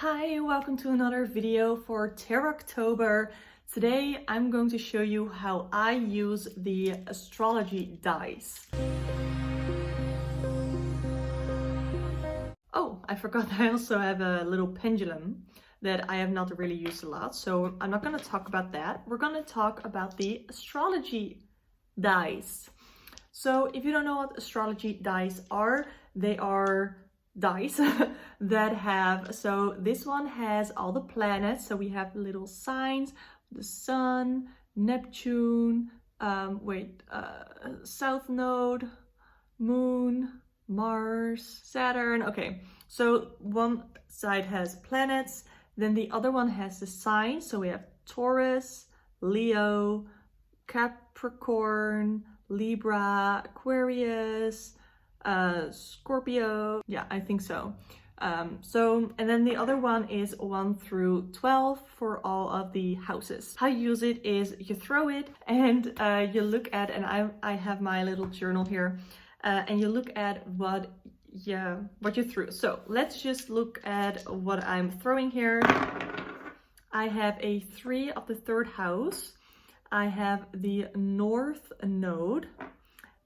Hi, welcome to another video for Tarot October. Today I'm going to show you how I use the astrology dice. Oh, I forgot I also have a little pendulum that I have not really used a lot, so I'm not going to talk about that. We're going to talk about the astrology dice. So if you don't know what astrology dice are, they are dice that have, so this one has all the planets, so we have little signs, the sun, Neptune, south node, moon, Mars, Saturn. Okay, so one side has planets, then the other one has the signs, so we have Taurus, Leo, Capricorn, Libra, Aquarius, Scorpio. Yeah, I think so. And then the other one is 1 through 12 for all of the houses. How you use it is you throw it and you look at, and I have my little journal here, and you look at what you threw. So let's just look at what I'm throwing here. I have a 3 of the 3rd house. I have the North Node,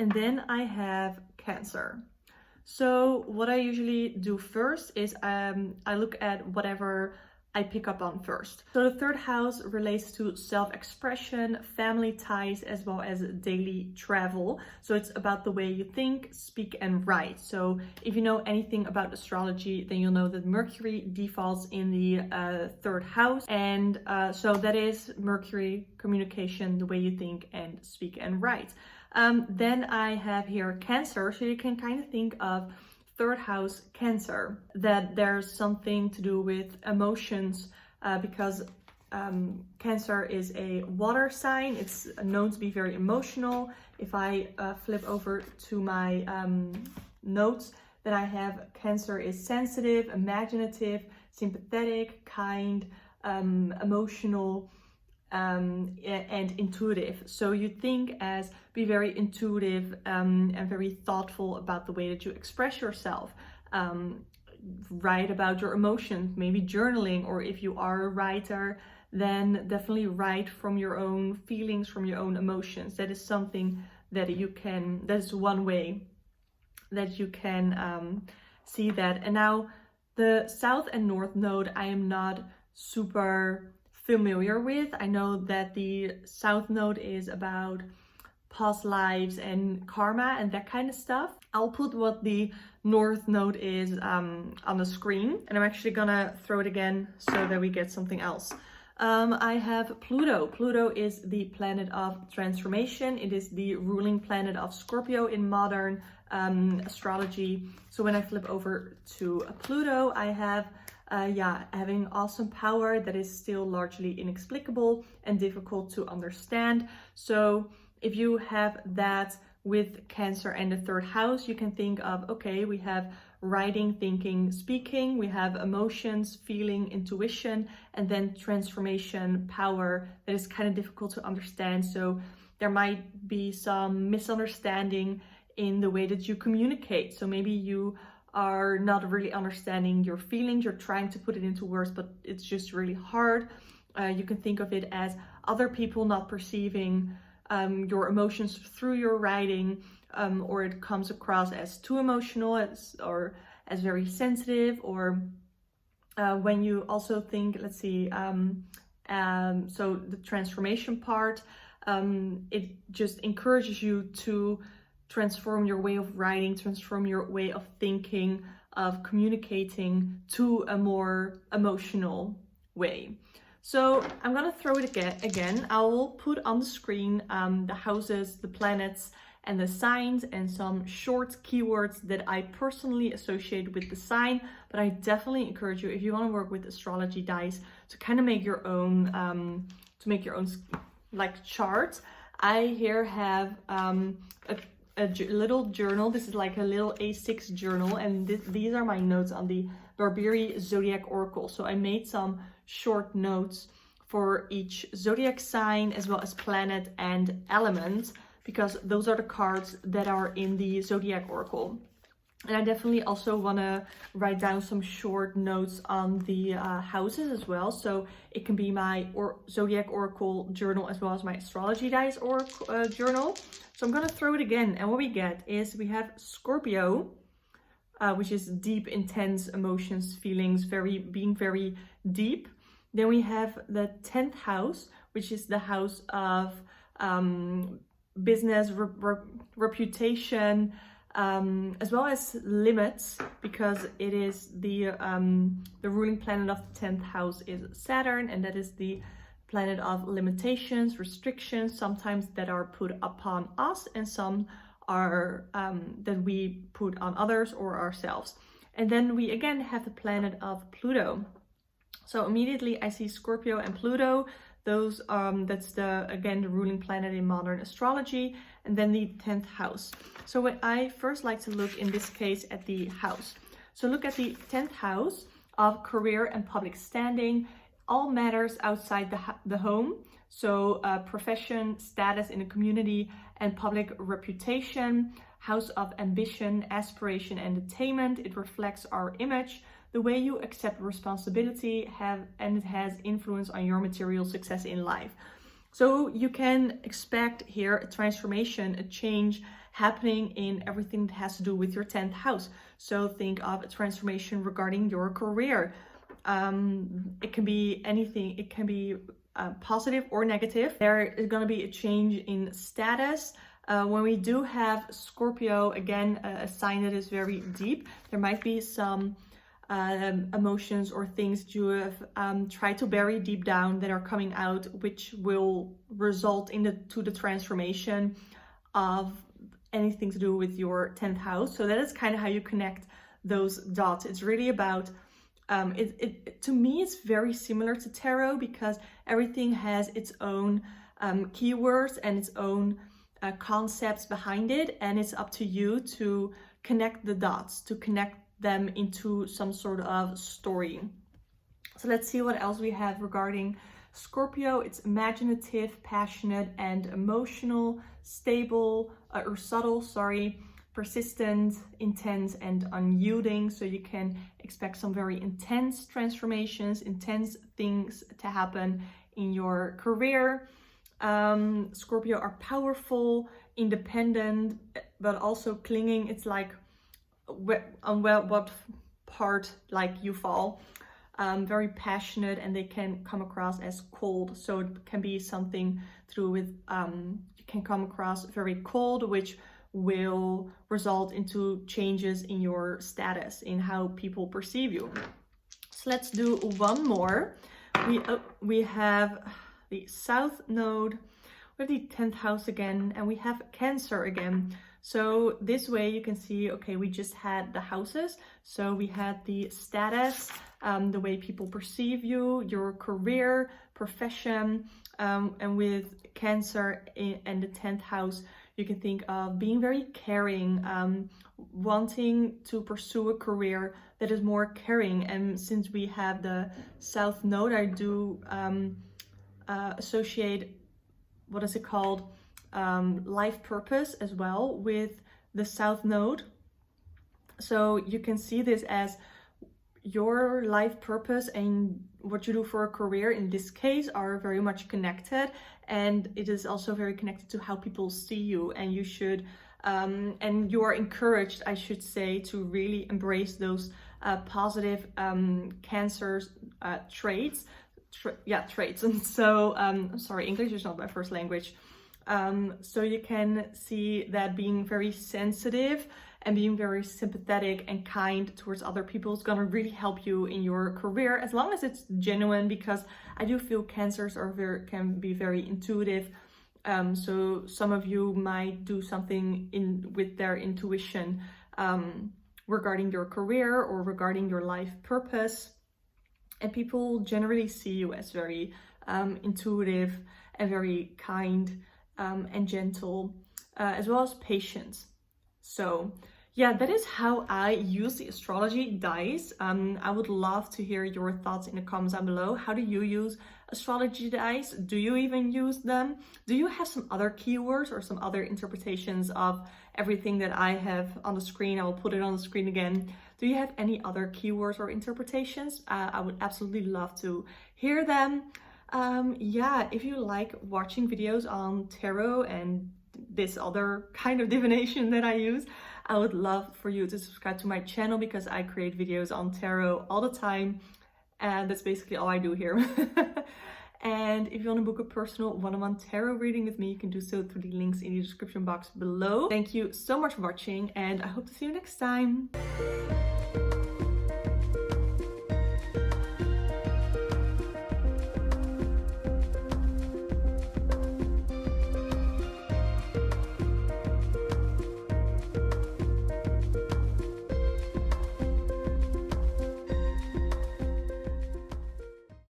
and then I have Cancer. So what I usually do first is I look at whatever I pick up on first. So the 3rd house relates to self-expression, family ties, as well as daily travel. So it's about the way you think, speak, and write. So if you know anything about astrology, then you'll know that Mercury defaults in the 3rd house. And so that is Mercury, communication, the way you think and speak and write. Then I have here Cancer, so you can kind of think of 3rd house Cancer, that there's something to do with emotions, because Cancer is a water sign. It's known to be very emotional. If I flip over to my notes, then I have Cancer is sensitive, imaginative, sympathetic, kind, emotional, and intuitive. So you think as be very intuitive and very thoughtful about the way that you express yourself. Write about your emotions, maybe journaling, or if you are a writer, then definitely write from your own feelings, from your own emotions. That is something that that is one way that you can see that. And now the South and North Node, I am not super familiar with. I know that the South Node is about past lives and karma and that kind of stuff. I'll put what the North Node is on the screen, and I'm actually gonna throw it again so that we get something else. I have Pluto. Pluto is the planet of transformation. It is the ruling planet of Scorpio in modern astrology. So when I flip over to Pluto, I have having awesome power that is still largely inexplicable and difficult to understand. So if you have that with Cancer and the 3rd house, you can think of, okay, we have writing, thinking, speaking, we have emotions, feeling, intuition, and then transformation, power that is kind of difficult to understand. So there might be some misunderstanding in the way that you communicate. So maybe you are not really understanding your feelings, you're trying to put it into words, but it's just really hard. You can think of it as other people not perceiving your emotions through your writing, or it comes across as too emotional, or as very sensitive, or when you also think, let's see, so the transformation part, it just encourages you to transform your way of writing, transform your way of thinking, of communicating to a more emotional way. So I'm gonna throw it again. I will put on the screen the houses, the planets, and the signs, and some short keywords that I personally associate with the sign. But I definitely encourage you, if you want to work with astrology dice, to kind of make your own, like chart. I here have a little journal. This is like a little A6 journal, and these are my notes on the Barberi Zodiac Oracle. So I made some short notes for each zodiac sign, as well as planet and element, because those are the cards that are in the Zodiac Oracle. And I definitely also want to write down some short notes on the houses as well. So it can be my Zodiac Oracle journal as well as my Astrology Dice journal. So I'm going to throw it again. And what we get is we have Scorpio, which is deep, intense emotions, feelings, being very deep. Then we have the 10th house, which is the house of business, reputation, as well as limits, because it is the ruling planet of the 10th house is Saturn, and that is the planet of limitations, restrictions, sometimes that are put upon us and some are that we put on others or ourselves. And then we again have the planet of Pluto. So immediately I see Scorpio and Pluto. Those that's the ruling planet in modern astrology, and then the 10th house. So what I first like to look in this case at the house. So look at the 10th house of career and public standing, all matters outside the home. So profession, status in the community, and public reputation. House of ambition, aspiration, and attainment. It reflects our image, the way you accept responsibility, and it has influence on your material success in life. So you can expect here a transformation, a change happening in everything that has to do with your 10th house. So think of a transformation regarding your career. It can be anything. It can be positive or negative. There is going to be a change in status. When we do have Scorpio, again, a sign that is very deep, there might be some emotions or things that you have tried to bury deep down that are coming out, which will result in the transformation of anything to do with your 10th house. So that is kind of how you connect those dots. It's really about to me, it's very similar to tarot, because everything has its own keywords and its own concepts behind it, and it's up to you to connect the dots, to connect them into some sort of story. So let's see what else we have regarding Scorpio. It's imaginative, passionate, and emotional, stable, or subtle, persistent, intense, and unyielding. So you can expect some very intense transformations, intense things to happen in your career. Scorpio are powerful, independent, but also clinging. It's like on what part like you fall. Very passionate, and they can come across as cold. So it can be something to do with you can come across very cold, which will result into changes in your status, in how people perceive you. So let's do one more. We have the South Node, we have the 10th house again, and we have Cancer again. So this way you can see, okay, we just had the houses. So we had the status, the way people perceive you, your career, profession, and with Cancer and the 10th house, you can think of being very caring, wanting to pursue a career that is more caring. And since we have the South Node, I do associate, what is it called, life purpose as well with the South Node. So you can see this as your life purpose and what you do for a career in this case are very much connected, and it is also very connected to how people see you, and you should and you are encouraged, I should say, to really embrace those positive Cancer's traits. Traits. And so I'm sorry, English is not my first language. So you can see that being very sensitive and being very sympathetic and kind towards other people is going to really help you in your career, as long as it's genuine, because I do feel Cancers can be very intuitive. So some of you might do something with their intuition regarding your career or regarding your life purpose. And people generally see you as very intuitive and very kind and gentle, as well as patient. So yeah, that is how I use the astrology dice. I would love to hear your thoughts in the comments down below. How do you use astrology dice? Do you even use them? Do you have some other keywords or some other interpretations of everything that I have on the screen? I will put it on the screen again. Do you have any other keywords or interpretations? I would absolutely love to hear them. Yeah, if you like watching videos on tarot and this other kind of divination that I use, I would love for you to subscribe to my channel because I create videos on tarot all the time, and that's basically all I do here. And if you want to book a personal one-on-one tarot reading with me, you can do so through the links in the description box below. Thank you so much for watching, and I hope to see you next time.